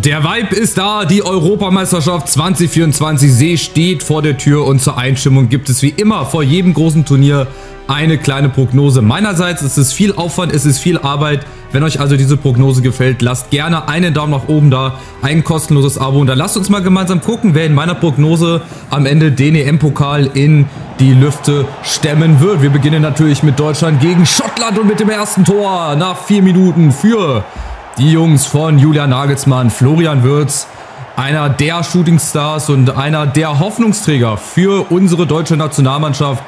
Der Vibe ist da, die Europameisterschaft 2024, sie steht vor der Tür und zur Einstimmung gibt es wie immer vor jedem großen Turnier eine kleine Prognose. Meinerseits ist es viel Aufwand, es ist viel Arbeit. Wenn euch also diese Prognose gefällt, lasst gerne einen Daumen nach oben da, ein kostenloses Abo und dann lasst uns mal gemeinsam gucken, wer in meiner Prognose am Ende den EM-Pokal in die Lüfte stemmen wird. Wir beginnen natürlich mit Deutschland gegen Schottland und mit dem ersten Tor nach 4 Minuten für die Jungs von Julian Nagelsmann. Florian Wirtz, einer der Shootingstars und einer der Hoffnungsträger für unsere deutsche Nationalmannschaft.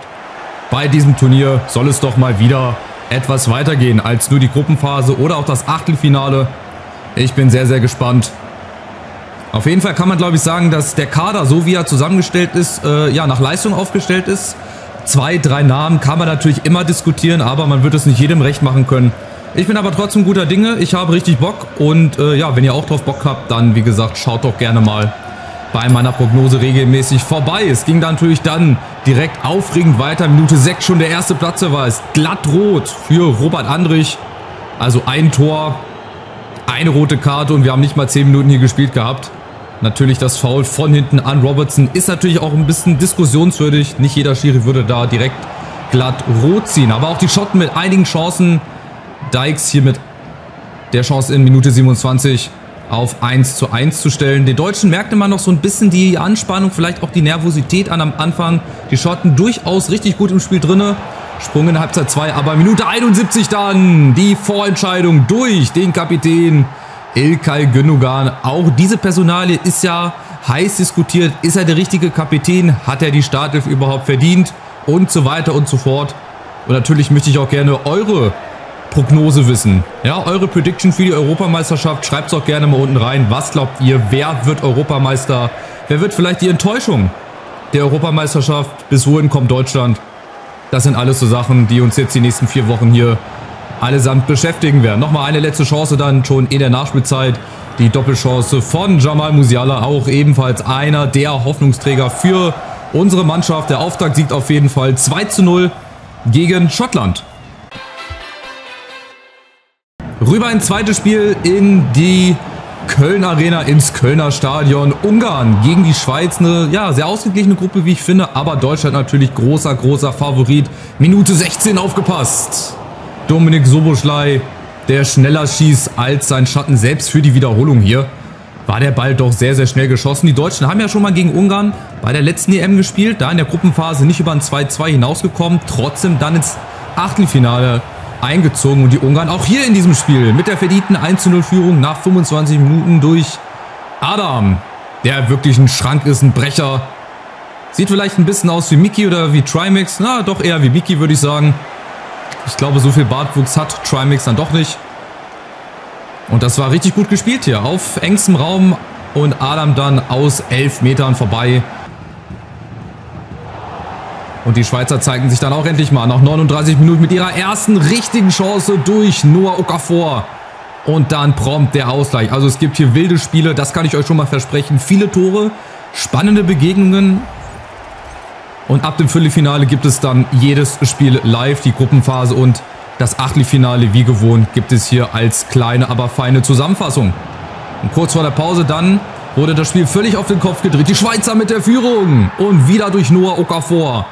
Bei diesem Turnier soll es doch mal wieder etwas weitergehen als nur die Gruppenphase oder auch das Achtelfinale. Ich bin sehr, sehr gespannt. Auf jeden Fall kann man, glaube ich, sagen, dass der Kader, so wie er zusammengestellt ist, ja, nach Leistung aufgestellt ist. 2, 3 Namen kann man natürlich immer diskutieren, aber man wird es nicht jedem recht machen können. Ich bin aber trotzdem guter Dinge, ich habe richtig Bock und ja, wenn ihr auch drauf Bock habt, dann wie gesagt, schaut doch gerne mal bei meiner Prognose regelmäßig vorbei. Es ging dann natürlich dann direkt aufregend weiter, Minute 6 schon der erste Platzverweis, glatt rot für Robert Andrich, also ein Tor, eine rote Karte und wir haben nicht mal 10 Minuten hier gespielt gehabt. Natürlich das Foul von hinten an Robertson ist natürlich auch ein bisschen diskussionswürdig, nicht jeder Schiri würde da direkt glatt rot ziehen, aber auch die Schotten mit einigen Chancen. Dykes hier mit der Chance in Minute 27 auf 1:1 zu stellen. Den Deutschen merkte man noch so ein bisschen die Anspannung, vielleicht auch die Nervosität an am Anfang. Die Schotten durchaus richtig gut im Spiel drinne. Sprung in Halbzeit 2, aber Minute 71 dann die Vorentscheidung durch den Kapitän İlkay Gündoğan. Auch diese Personalie ist ja heiß diskutiert. Ist er der richtige Kapitän? Hat er die Startelf überhaupt verdient? Und so weiter und so fort. Und natürlich möchte ich auch gerne eure Prognose wissen. Ja, eure Prediction für die Europameisterschaft. Schreibt es auch gerne mal unten rein. Was glaubt ihr? Wer wird Europameister? Wer wird vielleicht die Enttäuschung der Europameisterschaft? Bis wohin kommt Deutschland? Das sind alles so Sachen, die uns jetzt die nächsten 4 Wochen hier allesamt beschäftigen werden. Nochmal eine letzte Chance dann schon in der Nachspielzeit. Die Doppelchance von Jamal Musiala. Auch ebenfalls einer der Hoffnungsträger für unsere Mannschaft. Der Auftaktsieg auf jeden Fall 2:0 gegen Schottland. Rüber ins zweite Spiel in die Köln Arena, ins Kölner Stadion. Ungarn gegen die Schweiz, eine ja, sehr ausgeglichene Gruppe, wie ich finde, aber Deutschland natürlich großer, großer Favorit. Minute 16 aufgepasst. Dominik Szoboszlai, der schneller schießt als sein Schatten, selbst für die Wiederholung hier. War der Ball doch sehr, sehr schnell geschossen. Die Deutschen haben ja schon mal gegen Ungarn bei der letzten EM gespielt, da in der Gruppenphase nicht über ein 2:2 hinausgekommen, trotzdem dann ins Achtelfinale eingezogen und die Ungarn auch hier in diesem Spiel mit der verdienten 1:0-Führung nach 25 Minuten durch Adam, der wirklich ein Schrank ist, ein Brecher. Sieht vielleicht ein bisschen aus wie Mickey oder wie Trimax, na doch eher wie Mickey, würde ich sagen. Ich glaube, so viel Bartwuchs hat Trimax dann doch nicht. Und das war richtig gut gespielt hier, auf engstem Raum und Adam dann aus 11 Metern vorbei. Und die Schweizer zeigen sich dann auch endlich mal nach 39 Minuten mit ihrer ersten richtigen Chance durch Noah Okafor. Und dann prompt der Ausgleich. Also es gibt hier wilde Spiele, das kann ich euch schon mal versprechen. Viele Tore, spannende Begegnungen. Und ab dem Viertelfinale gibt es dann jedes Spiel live, die Gruppenphase und das Achtelfinale wie gewohnt gibt es hier als kleine, aber feine Zusammenfassung. Und kurz vor der Pause dann wurde das Spiel völlig auf den Kopf gedreht. Die Schweizer mit der Führung und wieder durch Noah Okafor.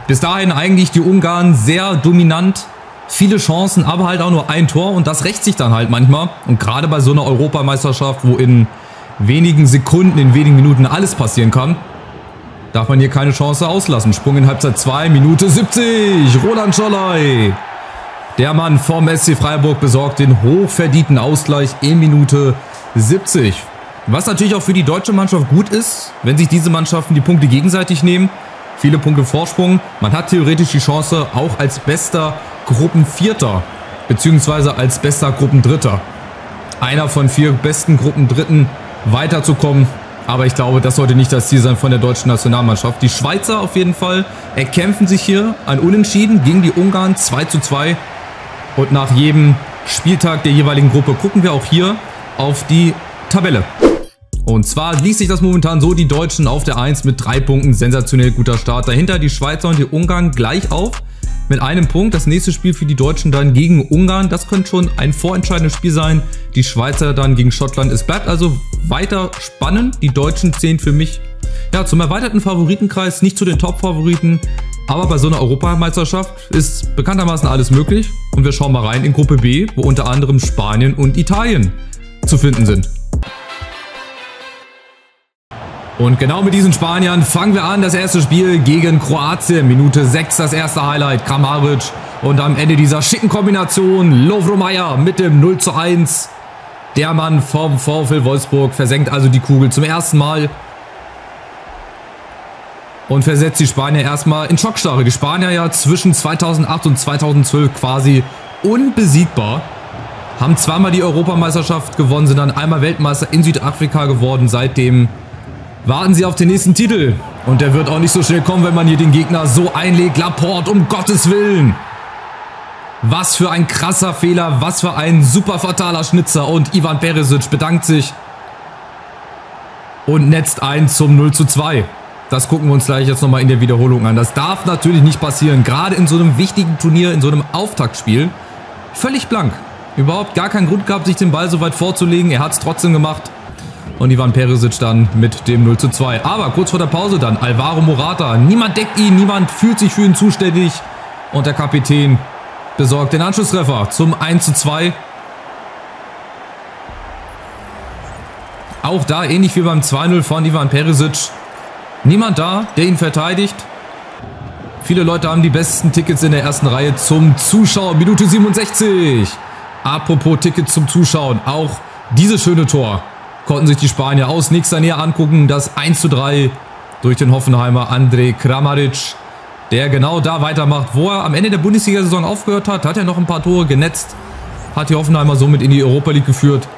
Bis dahin eigentlich die Ungarn sehr dominant, viele Chancen, aber halt auch nur ein Tor und das rächt sich dann halt manchmal. Und gerade bei so einer Europameisterschaft, wo in wenigen Sekunden, in wenigen Minuten alles passieren kann, darf man hier keine Chance auslassen. Sprung in Halbzeit 2, Minute 70, Roland Scholley. Der Mann vom SC Freiburg besorgt den hochverdienten Ausgleich in Minute 70. Was natürlich auch für die deutsche Mannschaft gut ist, wenn sich diese Mannschaften die Punkte gegenseitig nehmen. Viele Punkte Vorsprung. Man hat theoretisch die Chance, auch als bester Gruppenvierter bzw. als bester Gruppendritter, einer von 4 besten Gruppendritten, weiterzukommen. Aber ich glaube, das sollte nicht das Ziel sein von der deutschen Nationalmannschaft. Die Schweizer auf jeden Fall erkämpfen sich hier ein Unentschieden gegen die Ungarn 2:2. Und nach jedem Spieltag der jeweiligen Gruppe gucken wir auch hier auf die Tabelle. Und zwar liest sich das momentan so, die Deutschen auf der 1 mit 3 Punkten, sensationell guter Start. Dahinter die Schweizer und die Ungarn gleich auf mit einem Punkt. Das nächste Spiel für die Deutschen dann gegen Ungarn. Das könnte schon ein vorentscheidendes Spiel sein. Die Schweizer dann gegen Schottland. Es bleibt also weiter spannend. Die Deutschen zählen für mich ja zum erweiterten Favoritenkreis, nicht zu den Top-Favoriten. Aber bei so einer Europameisterschaft ist bekanntermaßen alles möglich. Und wir schauen mal rein in Gruppe B, wo unter anderem Spanien und Italien zu finden sind. Und genau mit diesen Spaniern fangen wir an. Das erste Spiel gegen Kroatien. Minute 6 das erste Highlight. Kramaric. Und am Ende dieser schicken Kombination Lovro Majer mit dem 0:1. Der Mann vom VfL Wolfsburg versenkt also die Kugel zum ersten Mal. Und versetzt die Spanier erstmal in Schockstarre. Die Spanier ja zwischen 2008 und 2012 quasi unbesiegbar. Haben zweimal die Europameisterschaft gewonnen, sind dann einmal Weltmeister in Südafrika geworden. Seitdem warten sie auf den nächsten Titel. Und der wird auch nicht so schnell kommen, wenn man hier den Gegner so einlegt. Laporte, um Gottes Willen. Was für ein krasser Fehler, was für ein super fataler Schnitzer. Und Ivan Perisic bedankt sich und netzt ein zum 0:2. Das gucken wir uns gleich jetzt nochmal in der Wiederholung an. Das darf natürlich nicht passieren. Gerade in so einem wichtigen Turnier, in so einem Auftaktspiel. Völlig blank. Überhaupt gar keinen Grund gehabt, sich den Ball so weit vorzulegen. Er hat es trotzdem gemacht. Und Ivan Perisic dann mit dem 0:2. Aber kurz vor der Pause dann Alvaro Morata. Niemand deckt ihn, niemand fühlt sich für ihn zuständig. Und der Kapitän besorgt den Anschlusstreffer zum 1:2. Auch da ähnlich wie beim 2:0 von Ivan Perisic. Niemand da, der ihn verteidigt. Viele Leute haben die besten Tickets in der ersten Reihe zum Zuschauen. Minute 67. Apropos Tickets zum Zuschauen. Auch dieses schöne Tor konnten sich die Spanier aus nächster Nähe angucken. Das 1:3 durch den Hoffenheimer Andrej Kramaric, der genau da weitermacht, wo er am Ende der Bundesliga-Saison aufgehört hat. Hat er noch ein paar Tore genetzt. Hat die Hoffenheimer somit in die Europa League geführt.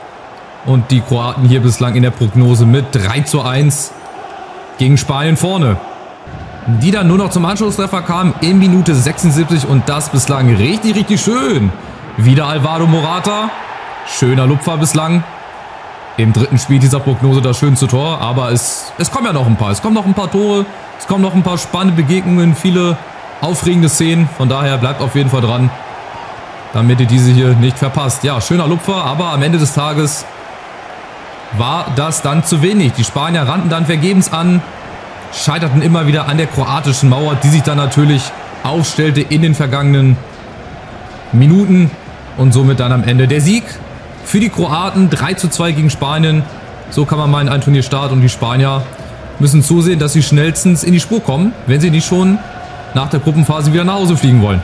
Und die Kroaten hier bislang in der Prognose mit 3:1 gegen Spanien vorne. Die dann nur noch zum Anschlusstreffer kamen in Minute 76 und das bislang richtig, richtig schön. Wieder Alvaro Morata. Schöner Lupfer bislang. Im dritten Spiel dieser Prognose das schönste Tor, aber es kommen ja noch ein paar. Es kommen noch ein paar Tore, es kommen noch ein paar spannende Begegnungen, viele aufregende Szenen. Von daher bleibt auf jeden Fall dran, damit ihr diese hier nicht verpasst. Ja, schöner Lupfer, aber am Ende des Tages war das dann zu wenig. Die Spanier rannten dann vergebens an, scheiterten immer wieder an der kroatischen Mauer, die sich dann natürlich aufstellte in den vergangenen Minuten. Und somit dann am Ende der Sieg für die Kroaten. 3:2 gegen Spanien. So kann man mal in ein Turnier starten. Und die Spanier müssen zusehen, dass sie schnellstens in die Spur kommen, wenn sie nicht schon nach der Gruppenphase wieder nach Hause fliegen wollen.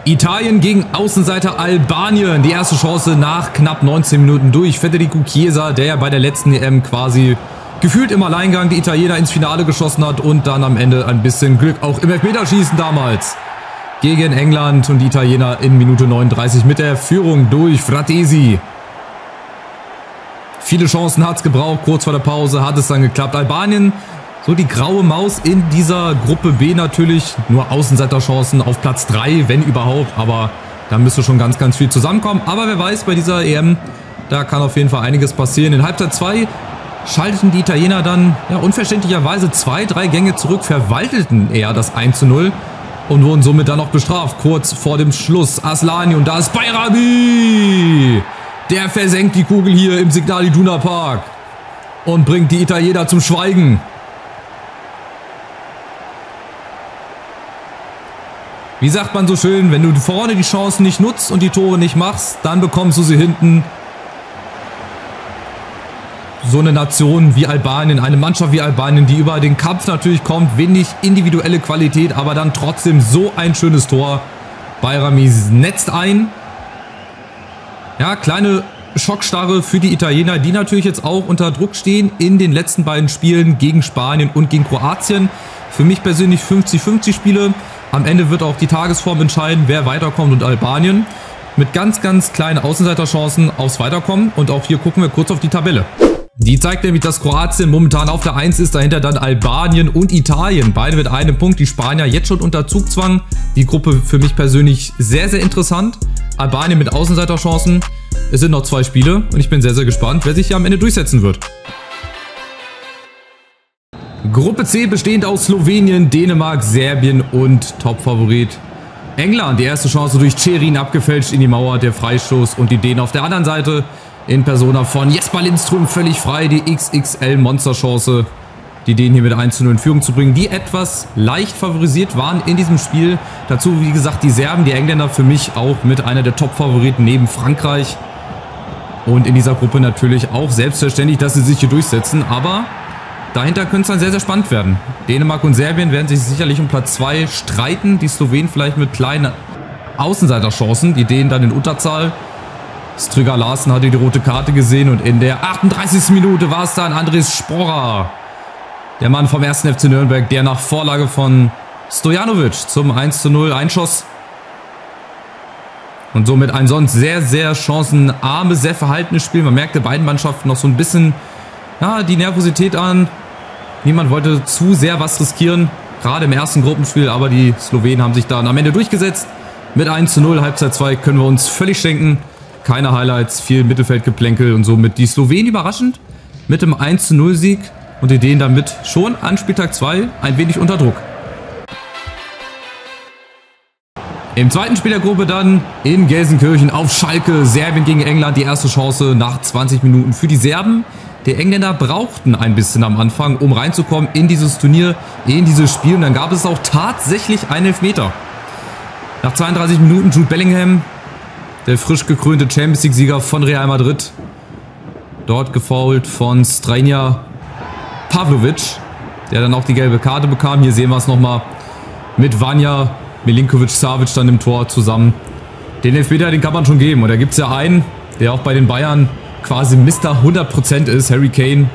Italien gegen Außenseiter Albanien. Die erste Chance nach knapp 19 Minuten durch Federico Chiesa, der ja bei der letzten EM quasi gefühlt im Alleingang die Italiener ins Finale geschossen hat und dann am Ende ein bisschen Glück auch im Elfmeterschießen damals gegen England und die Italiener in Minute 39 mit der Führung durch Fratesi. Viele Chancen hat es gebraucht, kurz vor der Pause hat es dann geklappt. Albanien, so die graue Maus in dieser Gruppe B natürlich, nur Außenseiterchancen auf Platz 3, wenn überhaupt, aber da müsste schon ganz, ganz viel zusammenkommen. Aber wer weiß, bei dieser EM, da kann auf jeden Fall einiges passieren. In Halbzeit 2 schalteten die Italiener dann ja, unverständlicherweise 2, 3 Gänge zurück, verwalteten eher das 1:0. Und wurden somit dann noch bestraft, kurz vor dem Schluss. Aslani und da ist Bajrami. Der versenkt die Kugel hier im Signal Iduna Park. Und bringt die Italiener zum Schweigen. Wie sagt man so schön, wenn du vorne die Chancen nicht nutzt und die Tore nicht machst, dann bekommst du sie hinten. So eine Nation wie Albanien, eine Mannschaft wie Albanien, die über den Kampf natürlich kommt, wenig individuelle Qualität, aber dann trotzdem so ein schönes Tor. Bajrami netzt ein. Ja, kleine Schockstarre für die Italiener, die natürlich jetzt auch unter Druck stehen in den letzten beiden Spielen gegen Spanien und gegen Kroatien. Für mich persönlich 50-50 Spiele. Am Ende wird auch die Tagesform entscheiden, wer weiterkommt und Albanien. Mit ganz, ganz kleinen Außenseiterchancen aufs Weiterkommen. Und auch hier gucken wir kurz auf die Tabelle. Die zeigt nämlich, dass Kroatien momentan auf der 1 ist, dahinter dann Albanien und Italien. Beide mit einem Punkt, die Spanier jetzt schon unter Zugzwang. Die Gruppe für mich persönlich sehr, sehr interessant. Albanien mit Außenseiterchancen. Es sind noch 2 Spiele und ich bin sehr, sehr gespannt, wer sich hier am Ende durchsetzen wird. Gruppe C bestehend aus Slowenien, Dänemark, Serbien und Topfavorit England. Die erste Chance durch Cerin abgefälscht in die Mauer, der Freistoß und die Dänen auf der anderen Seite in Persona von Jesper Lindström völlig frei. Die XXL Monsterchance, die Dänen hier mit 1:0 in Führung zu bringen, die etwas leicht favorisiert waren in diesem Spiel. Dazu, wie gesagt, die Serben, die Engländer für mich auch mit einer der Top-Favoriten neben Frankreich. Und in dieser Gruppe natürlich auch selbstverständlich, dass sie sich hier durchsetzen. Aber dahinter könnte es dann sehr, sehr spannend werden. Dänemark und Serbien werden sich sicherlich um Platz 2 streiten. Die Slowenen vielleicht mit kleinen Außenseiterchancen. Die Dänen dann in Unterzahl. Stryger Larsen hatte die rote Karte gesehen. Und in der 38. Minute war es dann Andres Sporer, der Mann vom 1. FC Nürnberg, der nach Vorlage von Stojanovic zum 1:0 einschoss. Und somit ein sonst sehr, sehr chancenarmes, sehr verhaltenes Spiel. Man merkte beiden Mannschaften noch so ein bisschen die Nervosität an. Niemand wollte zu sehr was riskieren, gerade im ersten Gruppenspiel. Aber die Slowenen haben sich dann am Ende durchgesetzt. Mit 1:0, Halbzeit 2 können wir uns völlig schenken. Keine Highlights, viel Mittelfeldgeplänkel und somit die Slowenen überraschend mit dem 1:0-Sieg. Und die Dänen damit schon an Spieltag 2 ein wenig unter Druck. Im zweiten Spiel der Gruppe dann in Gelsenkirchen auf Schalke. Serbien gegen England. Die erste Chance nach 20 Minuten für die Serben. Die Engländer brauchten ein bisschen am Anfang, um reinzukommen in dieses Turnier, in dieses Spiel. Und dann gab es auch tatsächlich einen Elfmeter. Nach 32 Minuten Jude Bellingham, der frisch gekrönte Champions-League-Sieger von Real Madrid. Dort gefoult von Stranja Pavlovic, der dann auch die gelbe Karte bekam. Hier sehen wir es nochmal mit Vanja Milinkovic-Savic dann im Tor zusammen. Den Elfmeter, den kann man schon geben. Und da gibt es ja einen, der auch bei den Bayern quasi Mr. 100% ist. Harry Kane,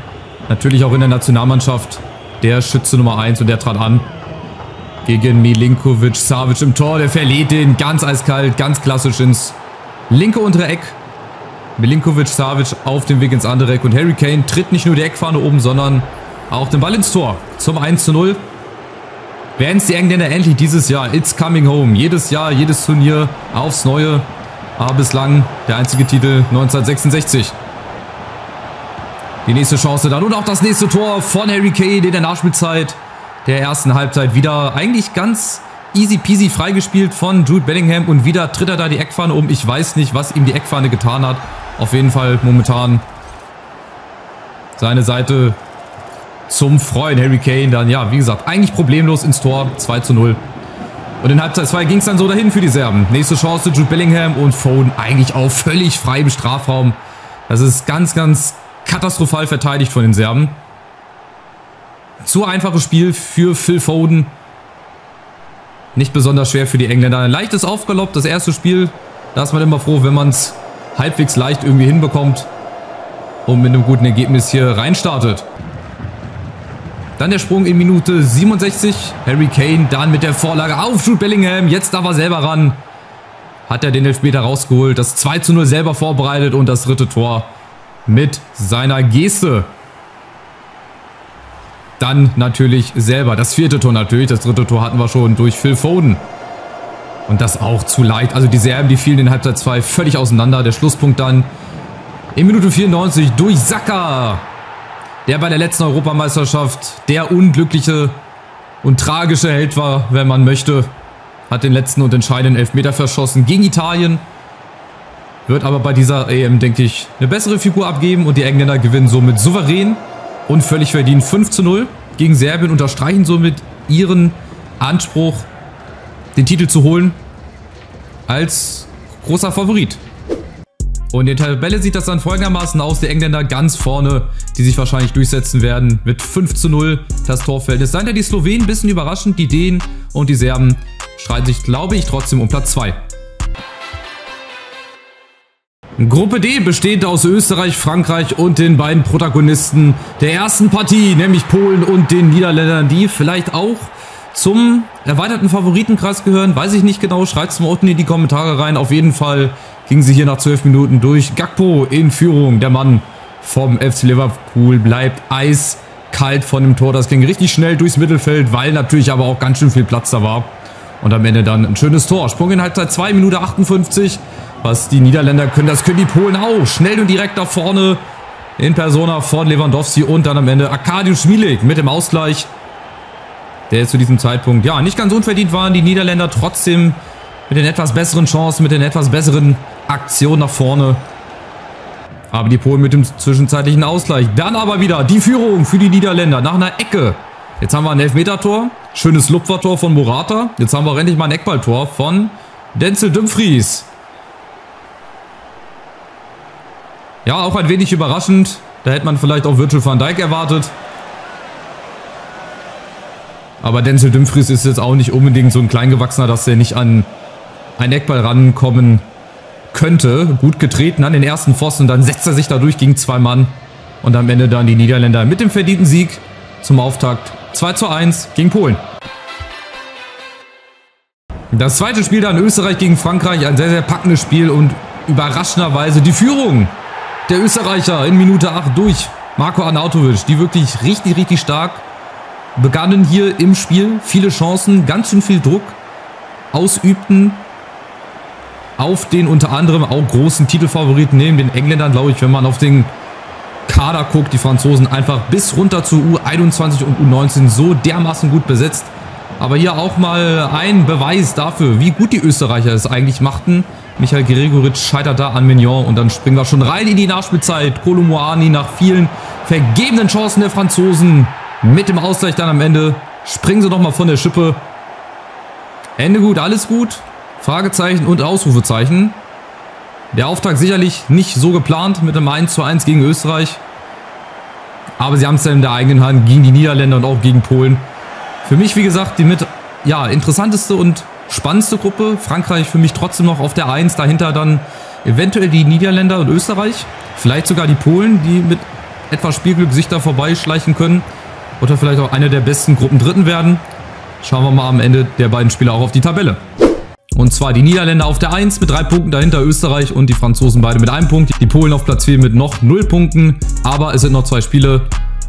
natürlich auch in der Nationalmannschaft. Der Schütze Nummer 1 und der trat an gegen Milinkovic-Savic im Tor. Der verlädt den ganz eiskalt, ganz klassisch ins linke untere Eck. Milinkovic-Savic auf dem Weg ins andere Eck. Und Harry Kane tritt nicht nur die Eckfahne oben, sondern auch den Ball ins Tor zum 1:0. Werden es die Engländer endlich dieses Jahr. It's coming home. Jedes Jahr, jedes Turnier aufs Neue. Aber bislang der einzige Titel 1966. Die nächste Chance dann und auch das nächste Tor von Harry Kane in der Nachspielzeit der ersten Halbzeit. Wieder eigentlich ganz easy peasy freigespielt von Jude Bellingham. Und wieder tritt er da die Eckfahne um. Ich weiß nicht, was ihm die Eckfahne getan hat. Auf jeden Fall momentan seine Seite zum Freuen. Harry Kane dann, ja, wie gesagt, eigentlich problemlos ins Tor. 2:0. Und in Halbzeit 2 ging es dann so dahin für die Serben. Nächste Chance, Jude Bellingham und Foden eigentlich auch völlig frei im Strafraum. Das ist ganz, ganz katastrophal verteidigt von den Serben. Zu einfaches Spiel für Phil Foden. Nicht besonders schwer für die Engländer. Ein leichtes Aufgalopp, das erste Spiel. Da ist man immer froh, wenn man es halbwegs leicht irgendwie hinbekommt und mit einem guten Ergebnis hier reinstartet. Dann der Sprung in Minute 67. Harry Kane dann mit der Vorlage auf Jude Bellingham. Jetzt darf er selber ran. Hat er den Elfmeter rausgeholt. Das 2:0 selber vorbereitet und das dritte Tor mit seiner Geste. Dann natürlich selber. Das vierte Tor natürlich. Das dritte Tor hatten wir schon durch Phil Foden. Und das auch zu leicht. Also die Serben, die fielen in Halbzeit 2 völlig auseinander. Der Schlusspunkt dann in Minute 94 durch Saka, der bei der letzten Europameisterschaft der unglückliche und tragische Held war, wenn man möchte. Hat den letzten und entscheidenden Elfmeter verschossen gegen Italien. Wird aber bei dieser EM, denke ich, eine bessere Figur abgeben. Und die Engländer gewinnen somit souverän und völlig verdient 5:0 gegen Serbien. Unterstreichen somit ihren Anspruch, den Titel zu holen, als großer Favorit. Und in der Tabelle sieht das dann folgendermaßen aus. Die Engländer ganz vorne, die sich wahrscheinlich durchsetzen werden mit 5:0 das Torverhältnis. Seien ja die Slowenen ein bisschen überraschend, die Dänen und die Serben streiten sich, glaube ich, trotzdem um Platz 2. Gruppe D besteht aus Österreich, Frankreich und den beiden Protagonisten der ersten Partie, nämlich Polen und den Niederländern, die vielleicht auch zum erweiterten Favoritenkreis gehören. Weiß ich nicht genau, schreibt es mal unten in die Kommentare rein. Auf jeden Fall ging sie hier nach 12 Minuten durch. Gakpo in Führung. Der Mann vom FC Liverpool bleibt eiskalt von dem Tor. Das ging richtig schnell durchs Mittelfeld, weil natürlich aber auch ganz schön viel Platz da war. Und am Ende dann ein schönes Tor. Sprung in Halbzeit 2, Minute 58. Was die Niederländer können, das können die Polen auch. Schnell und direkt nach vorne. in Persona von Lewandowski und dann am Ende Arkadiusz Milik mit dem Ausgleich. Der jetzt zu diesem Zeitpunkt, ja, nicht ganz unverdient waren. Die Niederländer trotzdem mit den etwas besseren Chancen, mit den etwas besseren Aktionen nach vorne. Aber die Polen mit dem zwischenzeitlichen Ausgleich. Dann aber wieder die Führung für die Niederländer nach einer Ecke. Jetzt haben wir ein Elfmetertor. Schönes Lupfertor von Morata. Jetzt haben wir auch endlich mal ein Eckballtor von Denzel Dumfries. Ja, auch ein wenig überraschend. Da hätte man vielleicht auch Virgil van Dijk erwartet. Aber Denzel Dumfries ist jetzt auch nicht unbedingt so ein Kleingewachsener, dass er nicht an einen Eckball rankommen könnte. Gut getreten an den ersten Pfosten. Dann setzt er sich dadurch gegen 2 Mann. Und am Ende dann die Niederländer mit dem verdienten Sieg zum Auftakt. 2:1 gegen Polen. Das zweite Spiel dann Österreich gegen Frankreich. Ein sehr, sehr packendes Spiel und überraschenderweise die Führung der Österreicher in Minute 8 durch Marko Arnautovic, die wirklich richtig, richtig stark begannen hier im Spiel. Viele Chancen, ganz schön viel Druck ausübten auf den unter anderem auch großen Titelfavoriten neben den Engländern, glaube ich, wenn man auf den Kader guckt. Die Franzosen einfach bis runter zu U21 und U19 so dermaßen gut besetzt. Aber hier auch mal ein Beweis dafür, wie gut die Österreicher es eigentlich machten. Michael Gregoritsch scheitert da an Mignon und dann springen wir schon rein in die Nachspielzeit. Kolo Muani nach vielen vergebenen Chancen der Franzosen mit dem Ausgleich dann am Ende. Springen sie nochmal von der Schippe. Ende gut, alles gut. Fragezeichen und Ausrufezeichen. Der Auftakt sicherlich nicht so geplant mit einem 1:1 gegen Österreich. Aber sie haben es dann in der eigenen Hand gegen die Niederländer und auch gegen Polen. Für mich, wie gesagt, die mit interessanteste und spannendste Gruppe. Frankreich für mich trotzdem noch auf der 1. Dahinter dann eventuell die Niederländer und Österreich. Vielleicht sogar die Polen, die mit etwas Spielglück sich da vorbeischleichen können. Oder vielleicht auch eine der besten Gruppendritten werden. Schauen wir mal am Ende der beiden Spiele auch auf die Tabelle. Und zwar die Niederländer auf der 1 mit 3 Punkten, dahinter Österreich und die Franzosen beide mit 1 Punkt. Die Polen auf Platz 4 mit noch 0 Punkten. Aber es sind noch 2 Spiele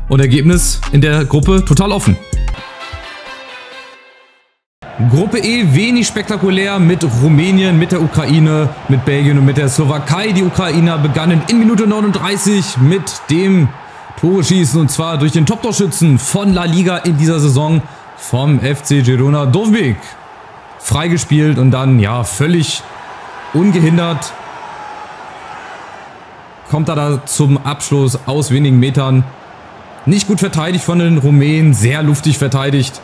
und Ergebnis in der Gruppe total offen. Gruppe E wenig spektakulär mit Rumänien, mit der Ukraine, mit Belgien und mit der Slowakei. Die Ukrainer begannen in Minute 39 mit dem Tore-Schießen und zwar durch den Top-Torschützen von La Liga in dieser Saison vom FC Girona Dovbyk. Freigespielt und dann ja völlig ungehindert kommt er da zum Abschluss aus wenigen Metern. Nicht gut verteidigt von den Rumänen, sehr luftig verteidigt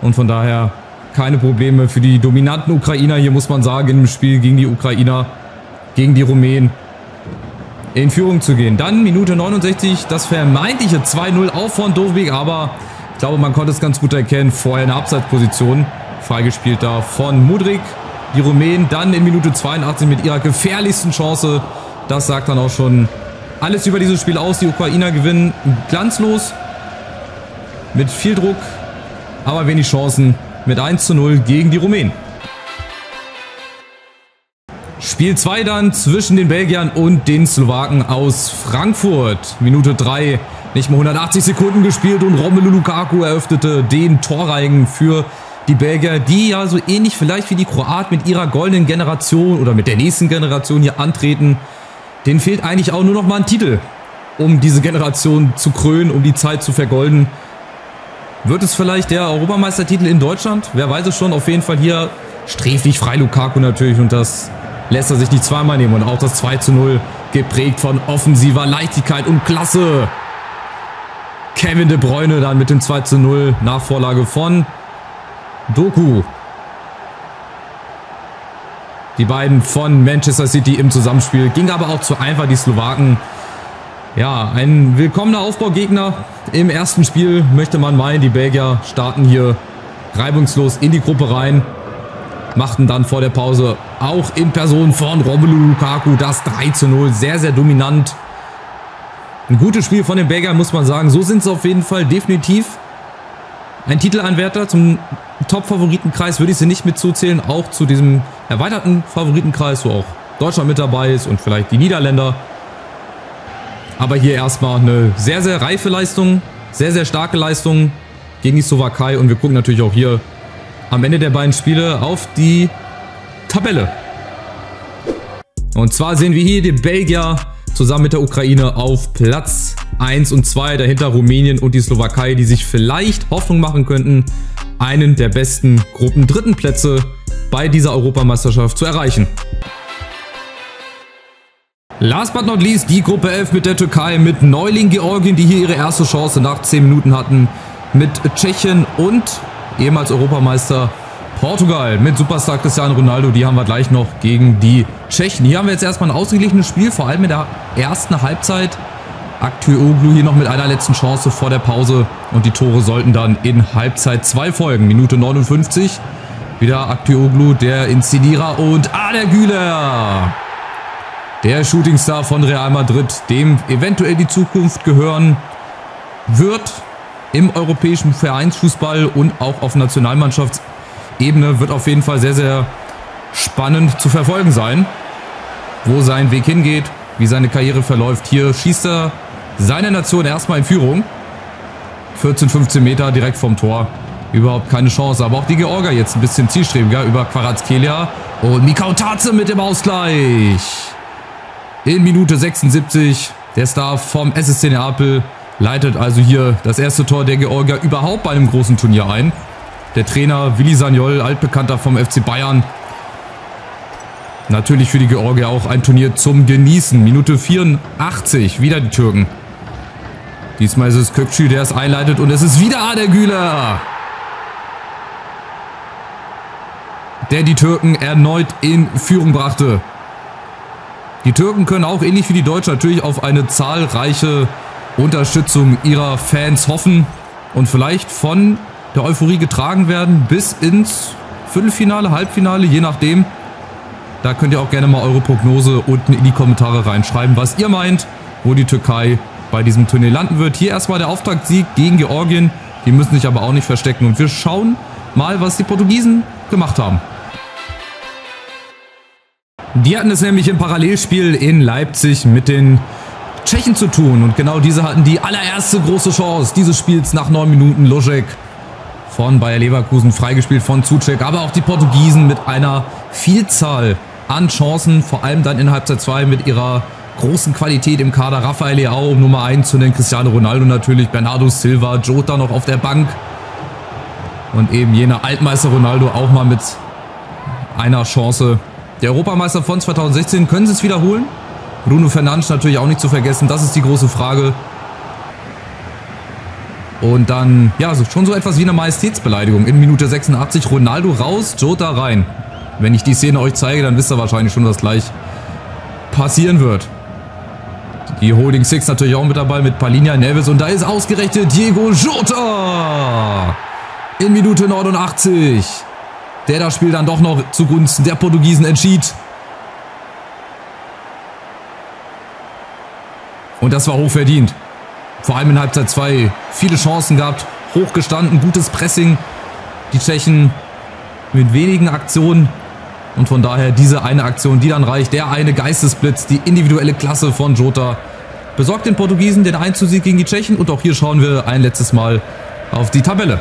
und von daher keine Probleme für die dominanten Ukrainer. Hier muss man sagen, im Spiel gegen die Ukrainer, gegen die Rumänen in Führung zu gehen. Dann Minute 69, das vermeintliche 2:0 auch von Dovbyk, aber ich glaube, man konnte es ganz gut erkennen. Vorher eine Abseitsposition, freigespielt da von Mudryk. Die Rumänen dann in Minute 82 mit ihrer gefährlichsten Chance. Das sagt dann auch schon alles über dieses Spiel aus. Die Ukrainer gewinnen glanzlos, mit viel Druck, aber wenig Chancen. Mit 1:0 gegen die Rumänen. Spiel 2 dann zwischen den Belgiern und den Slowaken aus Frankfurt. Minute 3, nicht mal 180 Sekunden gespielt und Romelu Lukaku eröffnete den Torreigen für die Belgier, die ja so ähnlich vielleicht wie die Kroaten mit ihrer goldenen Generation oder mit der nächsten Generation hier antreten. Denen fehlt eigentlich auch nur noch mal ein Titel, um diese Generation zu krönen, um die Zeit zu vergolden. Wird es vielleicht der Europameistertitel in Deutschland? Wer weiß es schon. Auf jeden Fall hier sträflich frei Lukaku natürlich. Und das lässt er sich nicht zweimal nehmen. Und auch das 2:0 geprägt von offensiver Leichtigkeit und Klasse. Kevin De Bruyne dann mit dem 2:0 nach Vorlage von Doku. Die beiden von Manchester City im Zusammenspiel. Ging aber auch zu einfach, die Slowaken. Ja, ein willkommener Aufbaugegner im ersten Spiel, möchte man meinen. Die Belgier starten hier reibungslos in die Gruppe rein. Machten dann vor der Pause auch in Person von Romelu Lukaku das 3:0. Sehr, sehr dominant. Ein gutes Spiel von den Belgiern, muss man sagen. So sind sie auf jeden Fall definitiv. Ein Titelanwärter zum Top-Favoritenkreis würde ich sie nicht mitzuzählen. Auch zu diesem erweiterten Favoritenkreis, wo auch Deutschland mit dabei ist und vielleicht die Niederländer. Aber hier erstmal eine sehr, sehr reife Leistung, sehr, sehr starke Leistung gegen die Slowakei. Und wir gucken natürlich auch hier am Ende der beiden Spiele auf die Tabelle. Und zwar sehen wir hier die Belgier zusammen mit der Ukraine auf Platz 1 und 2. Dahinter Rumänien und die Slowakei, die sich vielleicht Hoffnung machen könnten, einen der besten Gruppen-dritten Plätze bei dieser Europameisterschaft zu erreichen. Last but not least die Gruppe 11 mit der Türkei, mit Neuling Georgien, die hier ihre erste Chance nach 10 Minuten hatten, mit Tschechien und ehemals Europameister Portugal mit Superstar Cristiano Ronaldo. Die haben wir gleich noch gegen die Tschechen. Hier haben wir jetzt erstmal ein ausgeglichenes Spiel, vor allem in der ersten Halbzeit. Aktuoglu hier noch mit einer letzten Chance vor der Pause und die Tore sollten dann in Halbzeit 2 folgen. Minute 59. Wieder Aktuoglu, der Inszenierer und der Güler. Der Shootingstar von Real Madrid, dem eventuell die Zukunft gehören wird im europäischen Vereinsfußball und auch auf Nationalmannschaftsebene, wird auf jeden Fall sehr, sehr spannend zu verfolgen sein, wo sein Weg hingeht, wie seine Karriere verläuft. Hier schießt er seine Nation erstmal in Führung. 14, 15 Meter direkt vom Tor. Überhaupt keine Chance, aber auch die Georgier jetzt ein bisschen zielstrebiger über Kvaratskhelia. Und Mikau Tatze mit dem Ausgleich. In Minute 76, der Star vom SSC Neapel leitet also hier das erste Tor der Georgier überhaupt bei einem großen Turnier ein. Der Trainer Willi Sagnol, altbekannter vom FC Bayern. Natürlich für die Georgier auch ein Turnier zum Genießen. Minute 84, wieder die Türken. Diesmal ist es Kökçü, der es einleitet und es ist wieder der Güler, der die Türken erneut in Führung brachte. Die Türken können auch ähnlich wie die Deutschen natürlich auf eine zahlreiche Unterstützung ihrer Fans hoffen und vielleicht von der Euphorie getragen werden bis ins Viertelfinale, Halbfinale, je nachdem. Da könnt ihr auch gerne mal eure Prognose unten in die Kommentare reinschreiben, was ihr meint, wo die Türkei bei diesem Turnier landen wird. Hier erstmal der Auftaktsieg gegen Georgien. Die müssen sich aber auch nicht verstecken und wir schauen mal, was die Portugiesen gemacht haben. Die hatten es nämlich im Parallelspiel in Leipzig mit den Tschechen zu tun. Und genau diese hatten die allererste große Chance dieses Spiels nach 9 Minuten. Ložek von Bayer Leverkusen, freigespielt von Souček. Aber auch die Portugiesen mit einer Vielzahl an Chancen. Vor allem dann in Halbzeit 2 mit ihrer großen Qualität im Kader. Rafael Leao, Nummer 1 zu den Cristiano Ronaldo natürlich. Bernardo Silva, Jota noch auf der Bank. Und eben jener Altmeister Ronaldo auch mal mit einer Chance. Der Europameister von 2016, können sie es wiederholen? Bruno Fernandes natürlich auch nicht zu vergessen, das ist die große Frage. Und dann, ja, schon so etwas wie eine Majestätsbeleidigung. In Minute 86 Ronaldo raus, Jota rein. Wenn ich die Szene euch zeige, dann wisst ihr wahrscheinlich schon, was gleich passieren wird. Die Holding Six natürlich auch mit dabei mit Palhinha, Neves und da ist ausgerechnet Diego Jota. In Minute 89. Der das Spiel dann doch noch zugunsten der Portugiesen entschied. Und das war hochverdient. Vor allem in Halbzeit 2 viele Chancen gehabt, hochgestanden, gutes Pressing. Die Tschechen mit wenigen Aktionen. Und von daher diese eine Aktion, die dann reicht. Der eine Geistesblitz, die individuelle Klasse von Jota besorgt den Portugiesen den Einzelsieg gegen die Tschechen. Und auch hier schauen wir ein letztes Mal auf die Tabelle.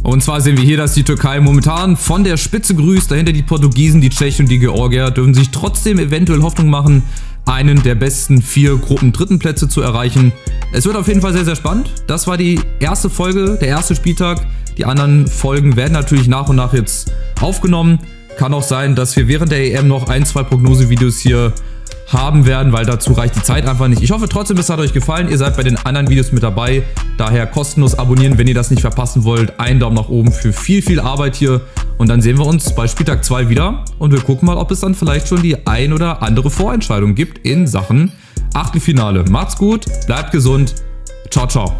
Und zwar sehen wir hier, dass die Türkei momentan von der Spitze grüßt. Dahinter die Portugiesen, die Tschechen und die Georgier dürfen sich trotzdem eventuell Hoffnung machen, einen der besten 4 Gruppen-dritten Plätze zu erreichen. Es wird auf jeden Fall sehr, sehr spannend. Das war die erste Folge, der erste Spieltag. Die anderen Folgen werden natürlich nach und nach jetzt aufgenommen. Kann auch sein, dass wir während der EM noch 1, 2 Prognosevideos hier haben werden, weil dazu reicht die Zeit einfach nicht. Ich hoffe trotzdem, es hat euch gefallen. Ihr seid bei den anderen Videos mit dabei. Daher kostenlos abonnieren, wenn ihr das nicht verpassen wollt. Einen Daumen nach oben für viel, viel Arbeit hier. Und dann sehen wir uns bei Spieltag 2 wieder. Und wir gucken mal, ob es dann vielleicht schon die ein oder andere Vorentscheidung gibt in Sachen Achtelfinale. Macht's gut, bleibt gesund. Ciao, ciao.